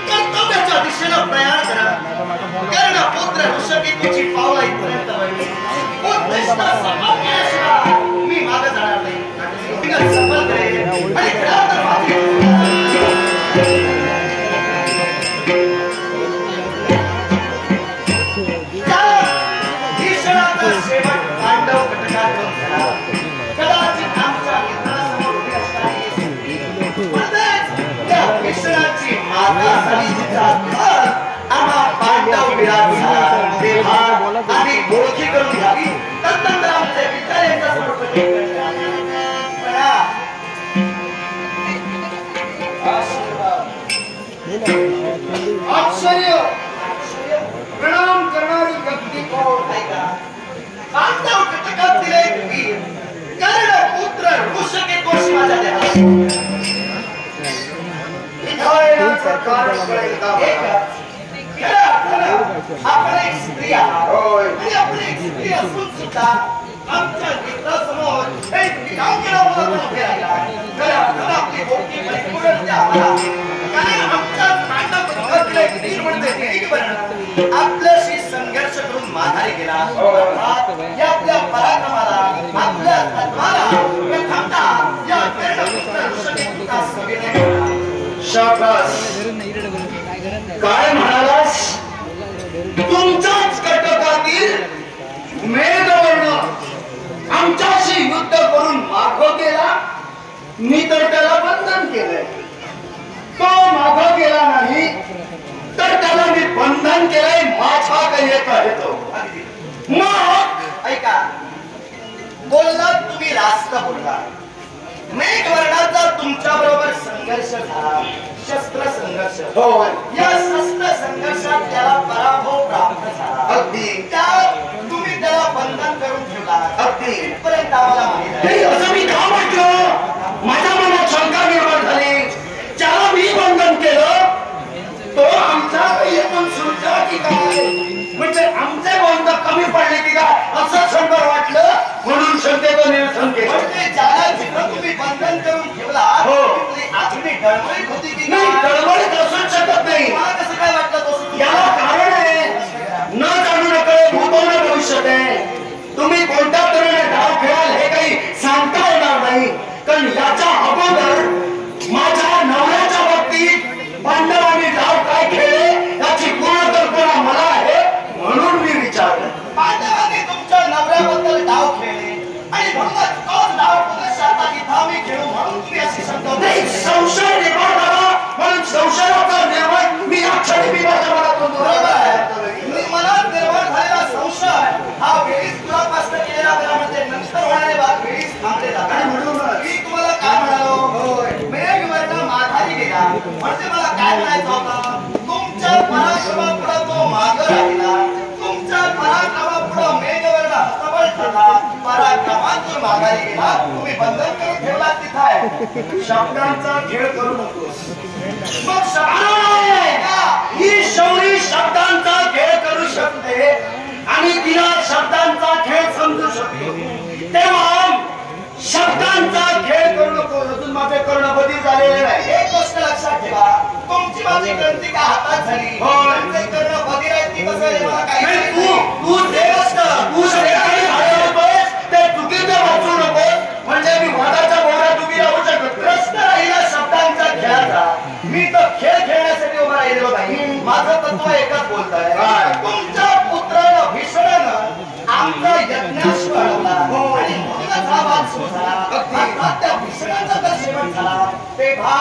कर्तव्याच्या दिशेनं प्रयाण करा. कर्ण पुत्र ऋषकेतूची पावला इथपर्यंत वळली. मी मागे जाणार नाही. सफल करेल आणि शेवट पांडव कटकातून झाला. कदाचित आमच्या मित्रांसमोर उभी असणारी त्या भीषणाची माता झाली, जिचा आम्हा पांडव विराट झाला. तेव्हा आम्ही ओळखी करून घ्यावी. तदनंतर आमचे विचार यांच्या समोर आश्चर्य प्रणाम करणारी व्यक्ती कोण आहे का? पांडव कटकात दिले वीर कर्ण पुत्र ऋषकेतू माझ्या देहात. विधायनाचं कारण कळेल का? आपण एक स्त्री आहोत आणि आपण एक स्त्री असून सुद्धा आमच्या मित्रासमोर एक विधानकेला बोलत उभे राहिला. खरं आपली गोष्टी परिपूर्ण द्या आम्हाला. कारण आमच्या पांडव कटकात दिले वीर म्हणजे वीर बनणं, आपल्याशी संघर्ष करून माघारी गेला. या आपल्या पराक्रमाला, आपल्या तत्वाला प्रथमतः या कर्ण ऋषकेतूचा सविनय शाबास. काय म्हणालास? तुमच्याच कटकातील मेघवर्ण आमच्याशी युद्ध करून मागं गेला. मी तर त्याला बंधन केलंय. तो मागं गेला नाही तर त्याला मी बंधन केलंय. माझा काही येत आहे तो. मग ऐका, बोललात तुम्ही रास्त बोलला. मेघवर्णाचा तुमच्या बरोबर संघर्ष झाला, शस्त्र संघर्ष. होय. या शस्त्र संघर्षात त्याला पराभव प्राप्त झाला. अगदी. तुम्ही त्याला बंधन करून ठेवला. अगदी. इथपर्यंत आम्हाला माहित आहे. नाही, असं मी का म्हटलं? माझ्या मनात शंका निर्माण झाली. ज्याला मी बंधन केलं तो आमचा येऊन सुटला की काय? म्हणजे आमचे बंधन कमी पडले की काय असं शंकर वाटलं, म्हणून शंकेचं निरसन केलं. म्हणजे ज्याला जिथं तुम्ही बंधन करून ठेवला, हो. तिथली आखणी डळमळीत होती की नाही, काय? गडबडीत असूच शकत नाही. मला कसं काय वाटलं तसं? याला कारण आहे. न जाणू नकळे भूतोन भविष्यत आहे. तुम्ही कोणत्या तऱ्हेने डाव खेळाल हे काही सांगता येणार नाही. कारण याच्या अगोदर माझ्या नवऱ्याच्या बाबतीत पांडवांनी डाव काय खेळले याची पूर्ण कल्पना मला आहे, म्हणून मी विचारलं. पांडवांनी तुमच्या नवऱ्याबद्दल डाव खेळले आणि म्हणूनच तोच डाव पुनश्च इथं आम्ही खेळू म्हणून तुम्ही अशी शंका नाही, संशय निर्माण झाला म्हणून संशयाचा निर्माण मी या क्षणी मी माझ्या मनातून बरोबर आहे. मनात निर्माण झालेला संशय हा वेळीच दुरापास्त केलेला म्हणजे नंतर होणारे बाब वेळीच थांबले जातात. म्हणूनच मी तुम्हाला काय म्हणालो, मेघवर्ण माघारी गेला म्हणजे मला काय म्हणायचं होतं, तुमच्या पराक्रमापुढे तो मागं राहिला. तुमच्या पराक्रमापुढे मेघवर्ण हतबल ठरला, पराक्रमातून माघारी गेला. तुम्ही बंधन करून ठेवला तिथं आहे. शब्दांचा खेळ करू नकोस. मग ही शौरी शब्दांचा खेळ करू शकते आणि तिला शब्दांचा खेळ समजू शकते. तेव्हा शब्दांचा खेळ करू नको. अजून माझे कर्ण बदल झालेले नाही. एक गोष्ट लक्षात ठेवा, तुमची माझी ग्रंथी का हातात झाली, म्हणजे कर्ण बधीर आहे ती कसं आहे मला काही नाही. तू जे असतं तू जे काही हरवतोस ते चुकीचं वाचू नकोस. म्हणजे मी वादाच्या बोर्डात उभी राहू शकत नाही. प्रश्न राहिला शब्दांचा खेळाचा. मी तर खेळ खेळण्यासाठी उभा राहिलेलो नाही. माझं तत्व एकच बोलत आहे, तुमच्या पुत्रानं भीषणानं आमचा यज्ञाश्व हरवला आणि म्हणूनच हा वाद सुरू झाला. अर्थात त्या भीषणाचा तर शेवट झाला. तेव्हा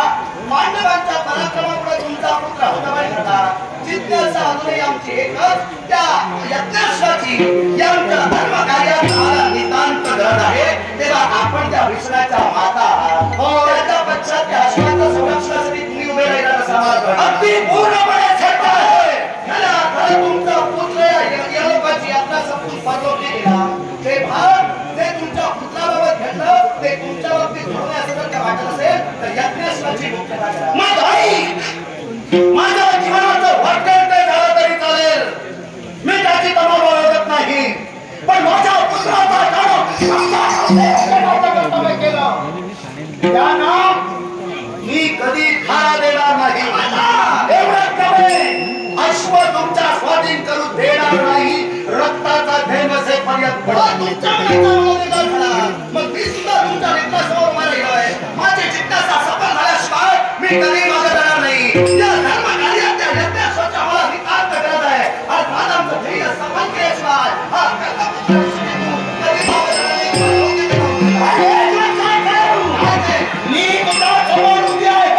पांडवांच्या पराक्रमापुढे तुमचा पुत्र हतबल ठरला. जिज्ञासा अजूनही आमची एकच, त्या यज्ञाश्वाची यांच्या धर्म कार्यात आम्हाला नितांत गरज आहे. तेव्हा आपण त्या भीषणाच्या माता आहात. त्याच्या पश्चात त्या अश्वाच्या संरक्षणासाठी तुम्ही उभे राहिला कसा मला अगदी पूर्णपणे सत्य आहे. तुमचा पुत्र या लोकांची यात्रा संपून परलोकी गेला. तेव्हा ते तुमच्या पुत्राबाबत घडलं, ते तुमच्या बाबतीत घडून असं जर का वाटत असेल तर यज्ञाश्वाची मुक्तता करा. माझ्या जीवनाचं भटकंत झालं तरी चालेल, मी त्याची तमा बाळगत नाही. पण माझ्या पुत्राचा कर्तव्य केलं. त्यानं मी तुमच्या मनाचा मनोनिर्धार झाला मग मी सुद्धा तुमच्या नेत्रासमोर उभा राहिलोय माझे जिज्ञासा सफल झाल्याशिवाय मी कधी मागे जाणार नाही या धर्म कार्यात त्या यज्ञाश्वाच्या मला निकाल गरज आहे आणि माझा आमचं ध्येय सफल केल्याशिवाय हा धर्मपुत्र कधी मागे जाणार नाही मी तुझ्या समोर उभी आहे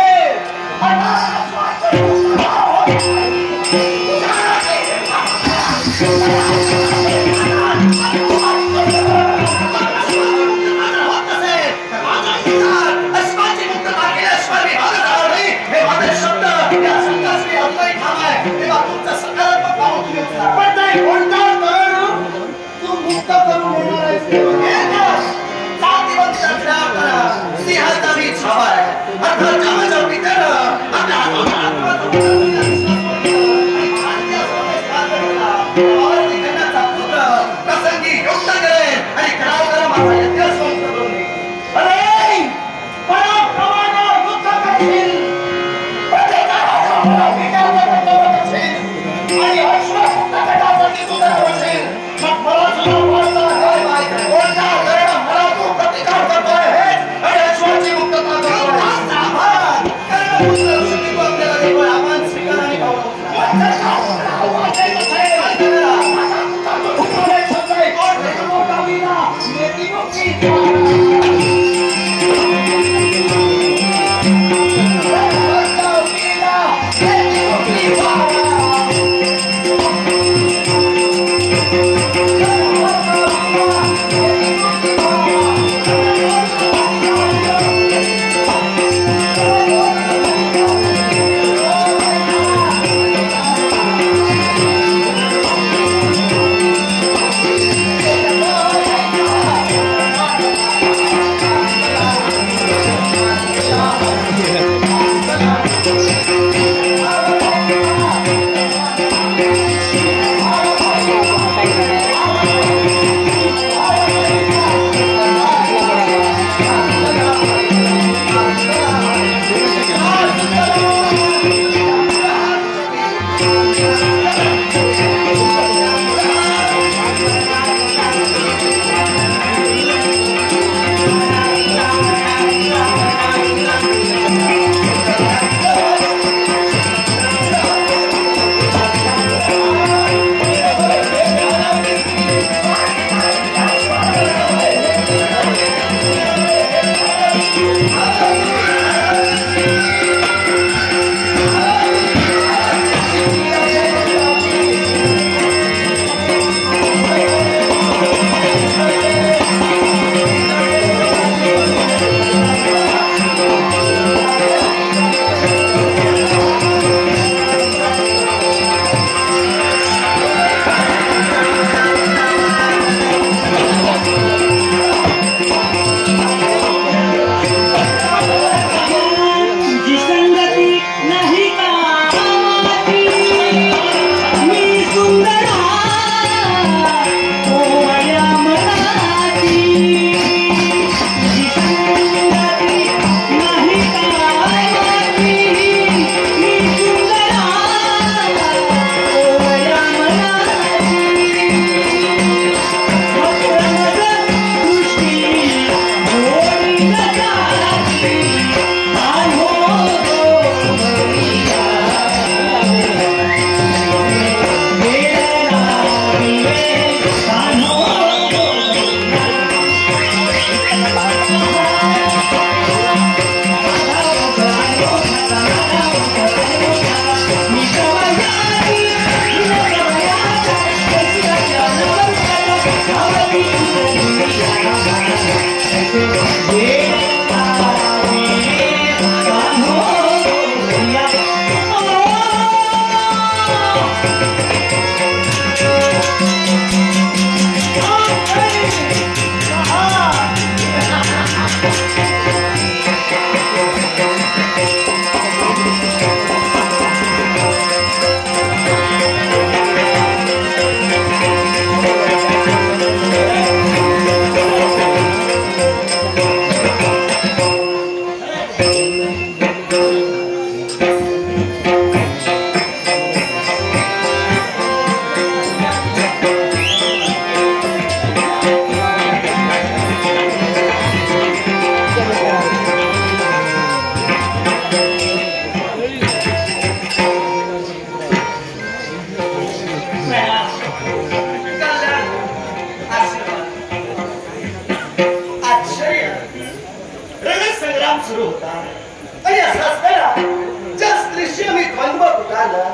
आणि असं असताना ज्या स्त्रीशी आम्ही द्वंद्व पुकारलं,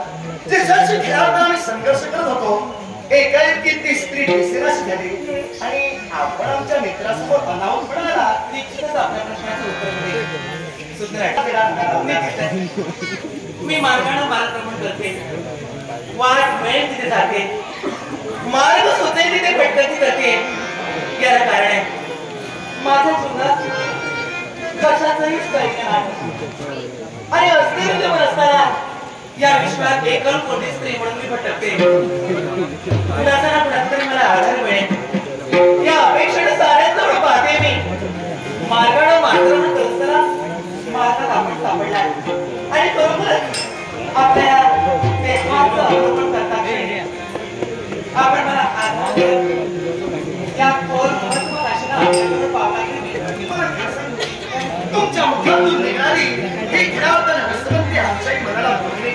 ज्याच्याशी खेळात आम्ही संघर्ष करत होतो, एकाएकी ती स्त्री दिसेनाशी झाली आणि आपण आमच्या मित्रासमोर अनाऊन पडला. निश्चितच आपल्या प्रश्नाचं उत्तर मिळेल. मी मार्गाने मार्गक्रमण करते, वाट मिळेल तिथे जाते, मार्ग सुचेल तिथे भटकती करते. याला कारण आहे माझ्या जीवनात कशाचंही स्थैर्य नाही आणि अस्थिर जीवन असताना या विश्वात एकल कोटी स्त्री म्हणून मी भटकते. कुणाचा कुणाचा तरी मला आधार मिळेल या अपेक्षेने साऱ्यांजवळ पाहते मी. मार्गाने मार्गक्रमण करत असताना मार्गात आपण सापडला आणि बरोबरच आपल्या देहाचं अवलोकन करता आपण मला आधार या खोल महत्वाकाशीनं आपल्याकडे पावलाही तुमच्या मुखातून निघाली ही खेळावताना विश्रांती आमच्याही मनाला बोलणे.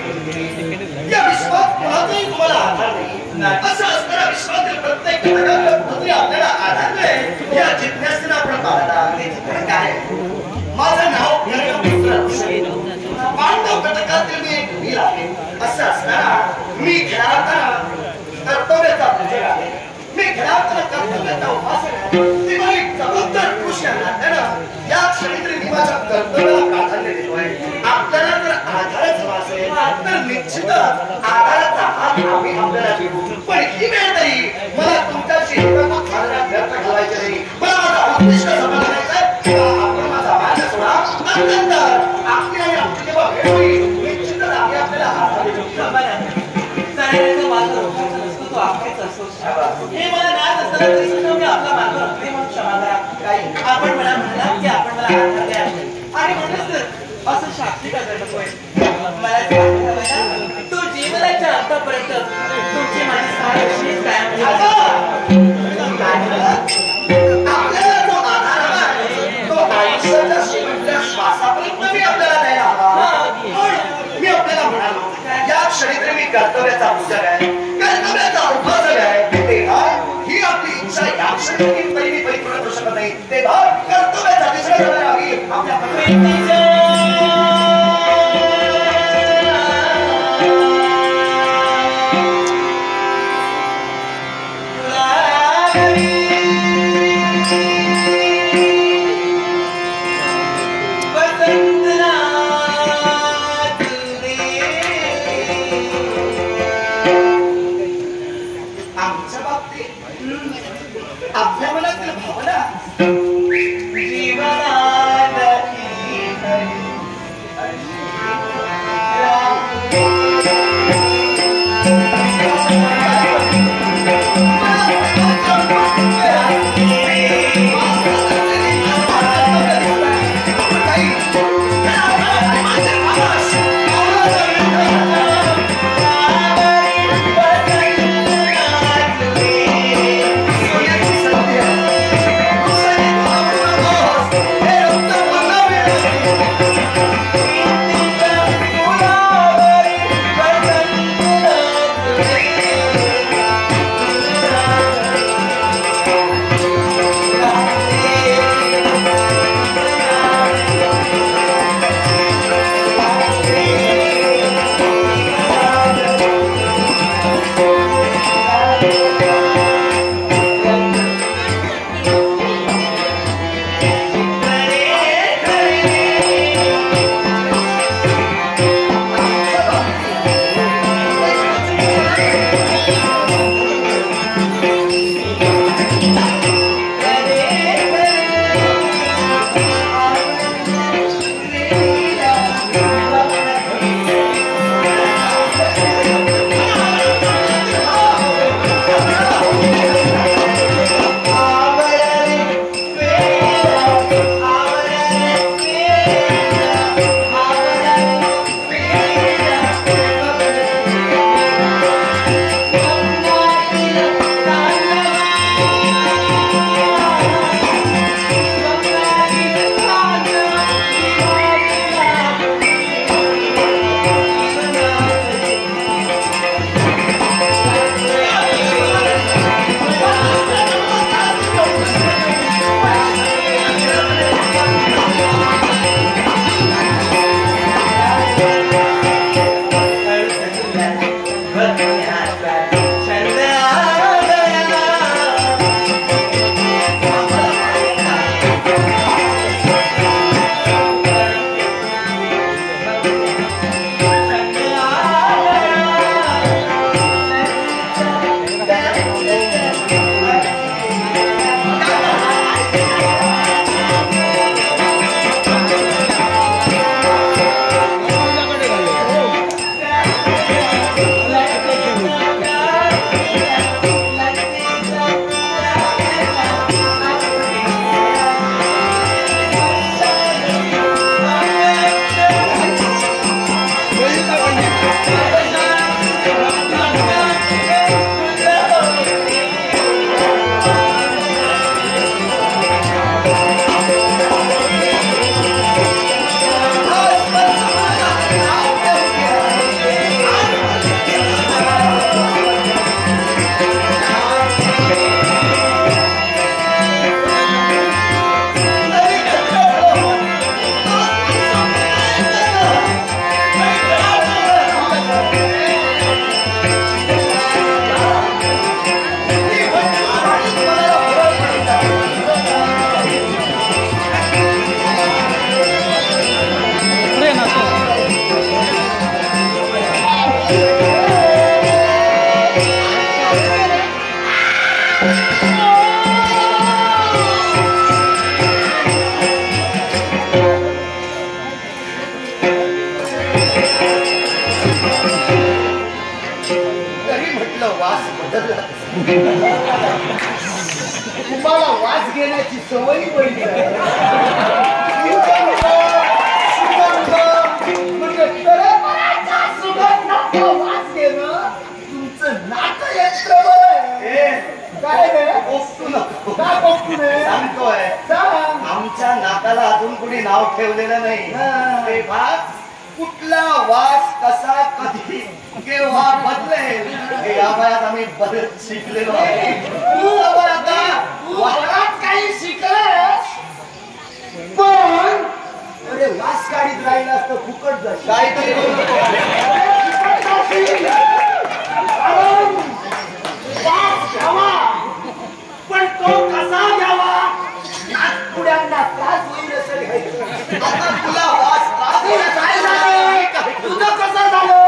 या विश्वात कोणाचाही तुम्हाला आधार नाही. असं असताना विश्वातील प्रत्येक घटकाला कुठेतरी आपल्याला आधार मिळेल या जिज्ञासेनं आपण पाहता. ते चित्र काय? माझं नाव पांडव घटकातील मी एक वीर आहे. असं असताना मी खेळावताना कर्तव्याचा पूजक आहे. मी खेळावताना कर्तव्याचा उपासक आहे. ती मला एक जबाबदार पुरुष या नात्यानं या क्षणी तरी मी माझ्या कर्तव्याला प्राधान्य देतोय. आपल्याला जर आधारच हवा असेल तर निश्चितच आधाराचा हात आम्ही आपल्याला देऊ. पण ही वेळ तरी मला तुमच्याशी व्यर्थ घालायचे नाही. मला माझा उद्दिष्ट सफल करायचंय. आपण माझा मार्ग सोडा. नंतर आपली आणि आमची जेव्हा वेळ होईल निश्चितच आम्ही आपल्याला आधार देऊ. जाण्याचा मार्ग रोखायचा नसतो, तो आपलेच असतो. हे मला ज्ञात असताना तरी सुद्धा मी आपला मार्ग रोखते म्हणून क्षमा करा. आपण मला म्हणाला की आपण मला आधार द्या आणि म्हणूनच तर असं शास्त्रीय करत नकोय. मला तो जीवनाच्या अंतापर्यंत तुमची माझी सहाय विशेष कायम आपल्याला जो आधार आहे तो आयुष्याच्या शेवटच्या श्वासापर्यंत मी आपल्याला द्यायला हवा. पण मी आपल्याला म्हणालो या क्षणी तरी मी कर्तव्याचा पूजक आहे, कर्तव्याचा उपासक आहे. तेव्हा ही आपली इच्छा या क्षणी तरी मी परिपूर्ण करू शकत नाही. तेव्हा कर्तव्याचा दिशा करायला हवी. आपल्या आपल्या मनातील भावना जीवनात तरी म्हटलं वास बदलला. तुम्हाला वास घेण्याची सवय पडली वास घेणं तुमचं नाक यंत्र बरं. काय रे पोचतो नको. काय बघतो रे सांगतोय सांग. आमच्या नाकाला अजून कोणी नाव ठेवलेलं नाही. हा. ते वास कुठला वास कसा कधी केव्हा बदलेल हे या वयात आम्ही बरेच शिकलेलो आहे. तू वरात काही शिकलस पण अरे वास काढीत राहिला तर फुकट जाशील. काहीतरी बोलू नको. फुकट जाशील. कारण वास घ्यावा पण तो कसा घ्यावा नागपुड्यांना त्रास होईल असं घ्यायचं. आता तुला वास त्रास काय झालं तुझं कसं झालं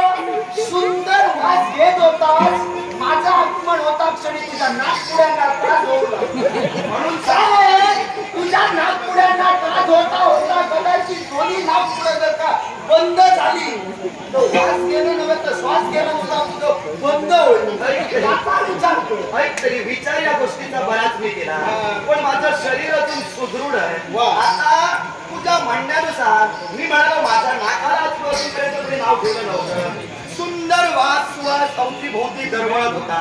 सुंदर वास घेत होतास माझा अपमान होता क्षणी तुझ्या नागपुड्यांना त्रास होता म्हणून काय तुझ्या नागपुड्यांना त्रास होता होता कदाचित दोन्ही नागपुड्या जर का बंद झाली तर वास घेणं नव्हे तर श्वास घेणं तुझा तुझं बंद होईल. आता विचार कर. ऐक तरी विचार या गोष्टीचा बराच मी केला पण माझं शरीर अजून सुदृढ आहे. आता तुझ्या म्हणण्यानुसार मी म्हणालो माझ्या नाकाला अजूनपर्यंत तुम्ही नाव ठेवलं नव्हतं. सुंदर वास सुवास अवतीभोवती दरवळत होता.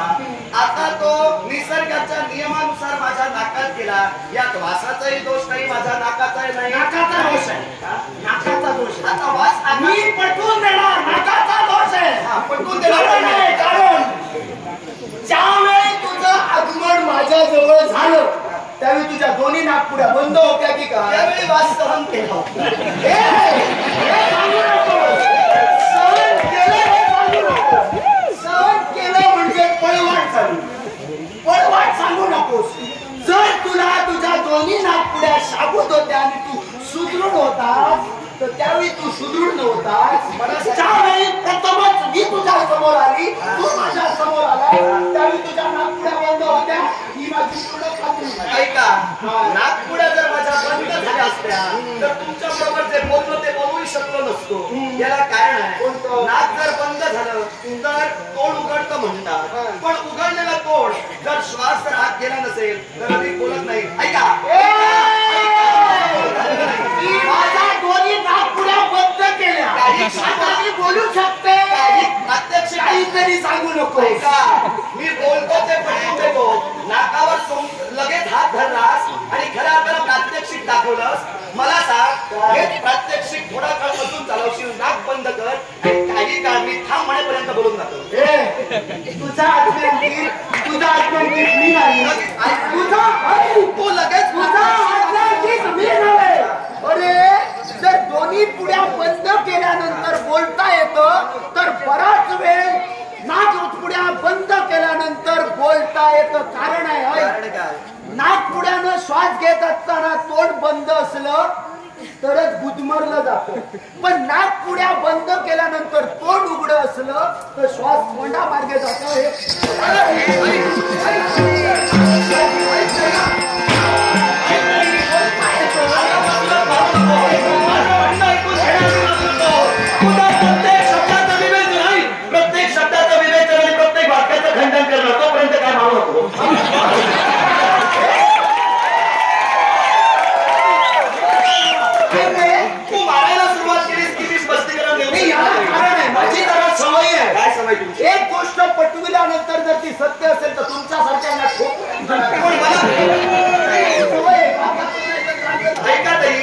आता तो निसर्गाच्या नियमानुसार माझ्या नाकात गेला. यात वासाचाही दोष नाही माझ्या नाकाचाही नाही. नाकाचा दोष आहे. नाकाचा दोष आहे. आता वास मी पटवून देणार नाकाचा दोष आहे. पटवून कारण आहे, देणार. कारण ज्यावेळी तुझं आगमन माझ्या जवळ झालं त्यावेळी तुझ्या दोन्ही नागपुड्या बंद होत्या की काय त्यावेळी वास सहन केला. हे सांगू नकोस. सहन केलं हे सांगू नकोस. सहन केलं म्हणजे पळवाट झाली. पळवाट सांगू नकोस. जर तुला तुझ्या दोन्ही नागपुड्या शाबूत होत्या आणि तू सुदृढ होतास तर त्यावेळी तू सुदृढ नव्हतास. ज्यावेळी प्रथमच मी तुझ्या समोर आली तू माझ्या समोर आला त्यावेळी तुझ्या नागपुड्या बंद होत्या ही माझी पूर्ण खात्री आहे. ऐका नागपुड्या जर माझ्या बंद झाल्या असत्या तर तुमच्या बरोबर जे बोललो ते बोलूही शकलो नसतो. याला कारण आहे नाक जर बंद झालं तर तोंड उघडतं म्हणतात पण उघडलेलं तोंड जर श्वास जर आत गेला नसेल तर अधिक बोलत नाही. ऐका माझ्या दोन्ही नागपुड्या बंद केल्या आता मी बोलू शकते प्रत्यक्ष काहीतरी सांगू नको. ऐका मी बोलतो ते पटवून देतो. नाकावर लगेच हात धरलास आणि खऱ्या अर्थानं प्रात्यक्षिक दाखवलंस. मला सांग हे प्रात्यक्षिक थोडा काळ अजून चालवशील नाक बंद कर आणि काही काळ मी थांब म्हणेपर्यंत बोलून जातो. तुझा आत्म्यांकीर मी नाही तू लगेच तुझा आत्म्यांकीर मी नव्हे. अरे जर दोन्ही पुड्या बंद केल्यानंतर बोलता येतं तर बराच वेळ नाक पुड्या बंद केल्यानंतर बोलता येतं. कारण आहे नाकपुड्यानं श्वास घेत असताना तोंड बंद असलं तरच गुदमरलं जातं पण नाकपुड्या बंद केल्यानंतर तोंड उघडं असलं तर श्वास तोंडामार्गे जातो. प्रत्येक शब्दाचं विवेचन आणि प्रत्येक वाक्याचं खंडन करणं तोपर्यंत काय मारू नको. तू मारायला सुरुवात केलीस किती स्पष्टीकरण देऊ. माझी जरा सवय आहे. काय सवय तुमची? एक गोष्ट पटविल्यानंतर जर ती सत्य असेल तर तुमच्यासारख्यांना खूप पण मला सवय ऐका तरी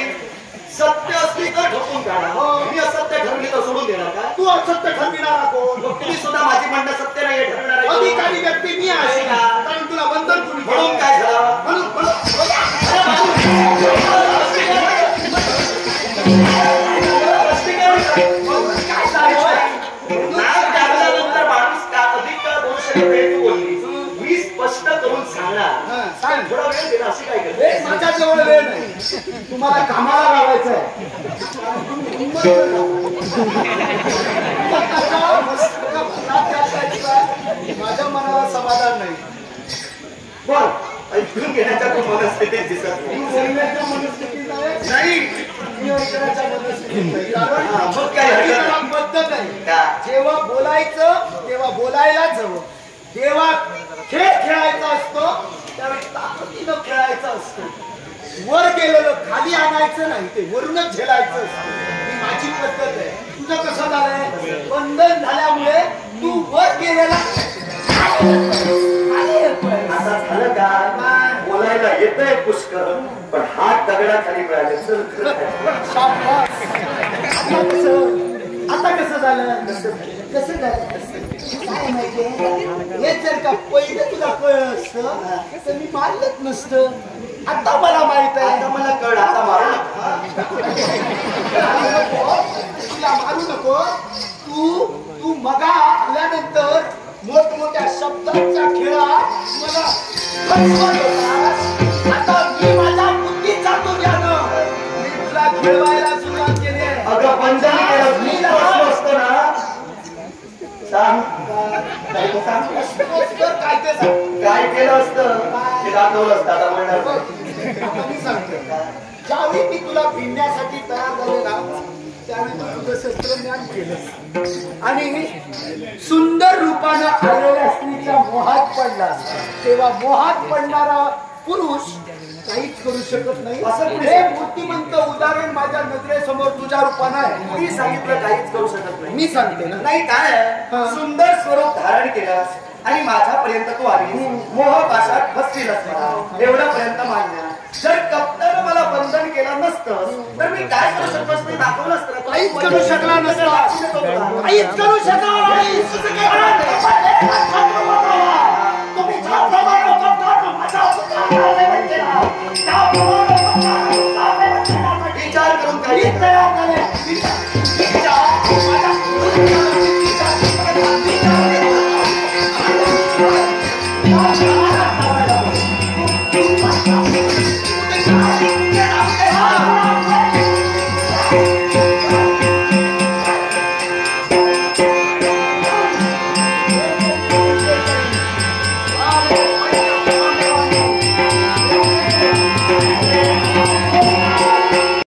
सत्य असली तर ठोकून काढा. मी असत्य ठरवली तर सोडून देणार का? तू असत्य ठरविणारा कोण? तुम्ही सुद्धा माझी म्हणणं सत्य नाही ठरवणार अधिकारी व्यक्ती मी आहे का? कारण तुला बंधन कुणी केलं? म्हणून काय झालं? नाक टाकल्यानंतर माणूस का अधिक काळ बोलू शकत नाही तू बोलली. मी स्पष्ट करून सांगणार. सांग. थोडा वेळ दिला अशी काय करते? माझ्या जवळ वेळ नाही. तुम्हाला कामाला लावायचं आहे. माझ्या मनाला समाधान नाही. बोल ऐकून घेण्याच्या तू मनस्थितीत दिसत नाही. बोलण्याच्या मनस्थितीत नाही. ऐकण्याच्या मनस्थितीत नाही. मग काय कारण ही पद्धत आहे. का? जेव्हा बोलायचं तेव्हा बोलायलाच हवं. जेव्हा खेळ खेळायचा असतो त्यावेळी ताकदीनं खेळायचा असतो. वर गेलेलं खाली आणायचं नाही, ते वरूनच झेलायचं असतं. ही माझी पद्धत आहे. तुझं कसं झालंय? बंधन झाल्यामुळे तू वर गेलेला आता झालं का? बोलायला येतंय पुष्कळ, पण हात दगडाखाली मिळाले. चल शाबास. आता कसं झालं? कसं झालं? काय माहितीये, हे जर का पहिलं तुला कळलं असतं तर मी मारलंच नसतं. आता मला माहित आहे. आता मला कळ. आता मारू तुला मारू नको. तू मगा आल्यानंतर मोठमोठ्या शब्दांच्या खेळात मला फसवत होतास. आता मी माझ्या बुद्धीचा तुझ्यानं मी तुला खेळवायला सुरुवात केली आहे. अगं बंधन केलं मी असतो ना. सांग काय ते सांग. काय केलं असतं ते दाखवलं असतं. आता म्हणणार आता मी सांगतो. ज्यावेळी मी तुला भिडण्यासाठी तयार झाले ना त्यावेळी तू तुझं शस्त्रज्ञान केलं आणि सुंदर रूपानं आलेल्या स्त्रीच्या मोहात पडला. तेव्हा मोहात पडणारा पुरुष काहीच करू शकत नाही. असं हे बुद्धिमंत उदाहरण माझ्या नजरेसमोर तुझ्या रूपानं आहे. मी सांगितलं काहीच करू शकत नाही. मी सांगते ना. नाही काय हा. सुंदर स्वरूप धारण केलंस आणि माझ्यापर्यंत तू आली. मोहपाशात फसलीलच मला. एवढ्यापर्यंत मान्य. जर कप्तानं मला बंधन केलं नसतं तर मी काय करू शकलो असतं? दाखवलं असतं. काहीच करू शकला नसता. काहीच करू शकला नाही. तुम्ही ज्याप्रमाणे विचार करून काही तयार झाले. विचार